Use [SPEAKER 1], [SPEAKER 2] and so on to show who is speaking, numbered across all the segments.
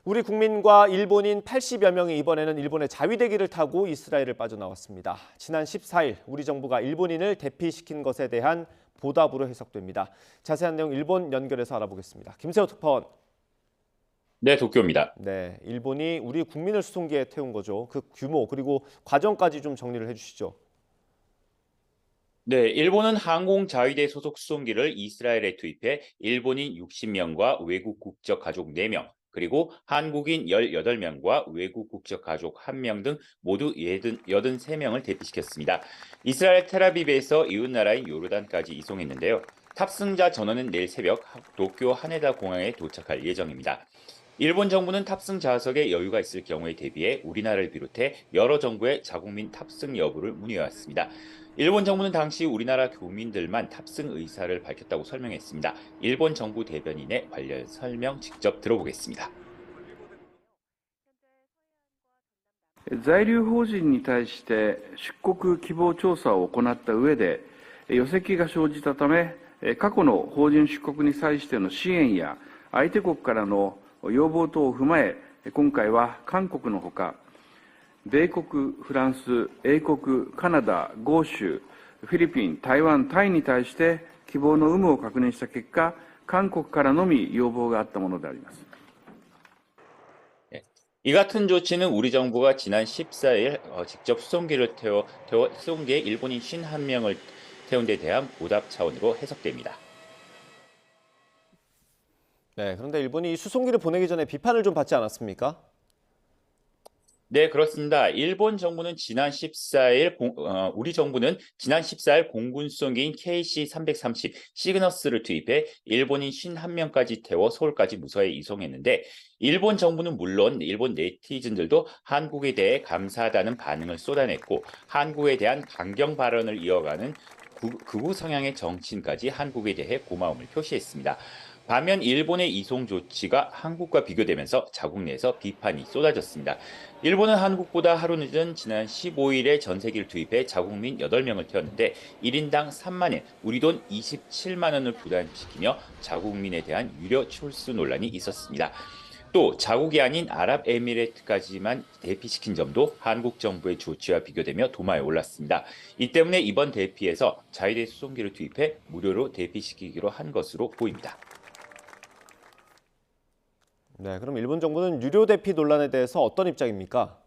[SPEAKER 1] 우리 국민과 일본인 80여 명이 이번에는 일본의 자위대기를 타고 이스라엘을 빠져나왔습니다. 지난 14일 우리 정부가 일본인을 대피시킨 것에 대한 보답으로 해석됩니다. 자세한 내용 일본 연결해서 알아보겠습니다. 김세호 특파원.
[SPEAKER 2] 네, 도쿄입니다.
[SPEAKER 1] 네, 일본이 우리 국민을 수송기에 태운 거죠. 그 규모 그리고 과정까지 좀 정리를 해주시죠.
[SPEAKER 2] 네, 일본은 항공자위대 소속 수송기를 이스라엘에 투입해 일본인 60명과 외국 국적 가족 4명, 그리고 한국인 18명과 외국 국적 가족 1명 등 모두 83명을 대피시켰습니다. 이스라엘 텔아비브에서 이웃나라인 요르단까지 이송했는데요. 탑승자 전원은 내일 새벽 도쿄 하네다 공항에 도착할 예정입니다. 일본 정부는 탑승 좌석에 여유가 있을 경우에 대비해 우리나라를 비롯해 여러 정부의 자국민 탑승 여부를 문의해왔습니다. 일본 정부는 당시 우리나라 교민들만 탑승 의사를 밝혔다고 설명했습니다. 일본 정부 대변인의 관련 설명 직접 들어보겠습니다.
[SPEAKER 3] 在留邦人に対して出国希望調査を行った上で、余責が生じたため、過去の邦人出国に際しての支援や相手国からの要望等を踏まえ、今回は韓国のほか、米国、フランス、英国、カナダ、豪州、フィリピン、台湾、タイに対して希望の有無を確認した結果、韓国からのみ要望があったものであります。
[SPEAKER 2] 이 같은 조치는 우리 정부가 지난 14일 직접 수송기에 일본인 51명을 태운 데 대한 보답 차원으로 해석됩니다.
[SPEAKER 1] 네, 그런데 일본이 이 수송기를 보내기 전에 비판을 좀 받지 않았습니까?
[SPEAKER 2] 네, 그렇습니다. 우리 정부는 지난 14일 공군 수송기인 KC-330 시그너스를 투입해 일본인 51명까지 태워 서울까지 무사히 이송했는데 일본 정부는 물론 일본 네티즌들도 한국에 대해 감사하다는 반응을 쏟아냈고 한국에 대한 강경 발언을 이어가는 극우 성향의 정치인까지 한국에 대해 고마움을 표시했습니다. 반면 일본의 이송 조치가 한국과 비교되면서 자국 내에서 비판이 쏟아졌습니다. 일본은 한국보다 하루 늦은 지난 15일에 전세기를 투입해 자국민 8명을 태웠는데 1인당 3만 엔, 우리 돈 27만 원을 부담시키며 자국민에 대한 유료 출수 논란이 있었습니다. 또 자국이 아닌 아랍에미레이트까지만 대피시킨 점도 한국 정부의 조치와 비교되며 도마에 올랐습니다. 이 때문에 이번 대피에서 자위대 수송기를 투입해 무료로 대피시키기로 한 것으로 보입니다.
[SPEAKER 1] 네, 그럼 일본 정부는 유료 대피 논란에 대해서 어떤 입장입니까?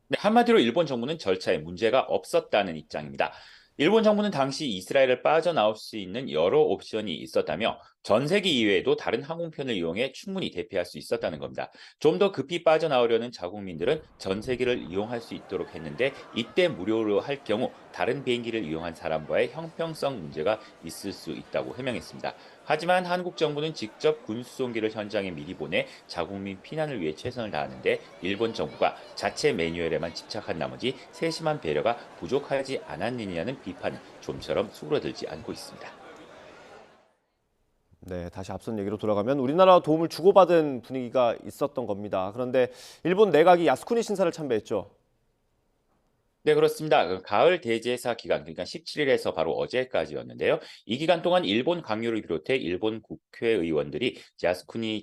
[SPEAKER 2] 네, 한마디로 일본 정부는 절차에 문제가 없었다는 입장입니다. 일본 정부는 당시 이스라엘을 빠져나올 수 있는 여러 옵션이 있었다며 전세기 이외에도 다른 항공편을 이용해 충분히 대피할 수 있었다는 겁니다. 좀 더 급히 빠져나오려는 자국민들은 전세기를 이용할 수 있도록 했는데 이때 무료로 할 경우 다른 비행기를 이용한 사람과의 형평성 문제가 있을 수 있다고 해명했습니다. 하지만 한국 정부는 직접 군수송기를 현장에 미리 보내 자국민 피난을 위해 최선을 다하는데 일본 정부가 자체 매뉴얼에만 집착한 나머지 세심한 배려가 부족하지 않았느냐는 비판은 좀처럼 수그러들지 않고 있습니다.
[SPEAKER 1] 네, 다시 앞선 얘기로 돌아가면 우리나라와 도움을 주고받은 분위기가 있었던 겁니다. 그런데 일본 내각이 야스쿠니 신사를 참배했죠.
[SPEAKER 2] 네, 그렇습니다. 가을 대제사 기간, 그러니까 17일에서 바로 어제까지였는데요. 이 기간 동안 일본 강요를 비롯해 일본 국회의원들이 야스쿠니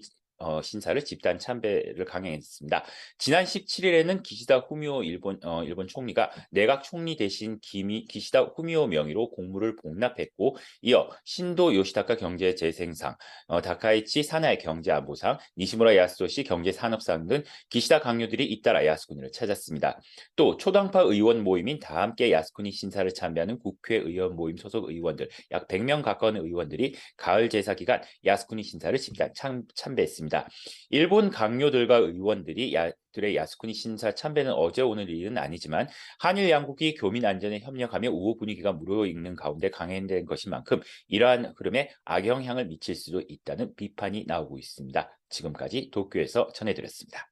[SPEAKER 2] 신사를 집단 참배를 강행했습니다. 지난 17일에는 기시다 후미오 일본 총리가 내각 총리 대신 기시다 후미오 명의로 공물을 복납했고 이어 신도 요시타카 경제재생상, 다카이치 사나이 경제안보상, 니시무라 야스토시 경제산업상 등 기시다 강요들이 잇따라 야스쿠니를 찾았습니다. 또 초당파 의원 모임인 다함께 야스쿠니 신사를 참배하는 국회의원 모임 소속 의원들 약 100명 가까운 의원들이 가을 제사 기간 야스쿠니 신사를 집단 참배했습니다. 일본 강요들과 의원들이 들의 야스쿠니 신사 참배는 어제 오늘 일은 아니지만 한일 양국이 교민 안전에 협력하며 우호 분위기가 무르익는 가운데 강행된 것인 만큼 이러한 흐름에 악영향을 미칠 수도 있다는 비판이 나오고 있습니다. 지금까지 도쿄에서 전해드렸습니다.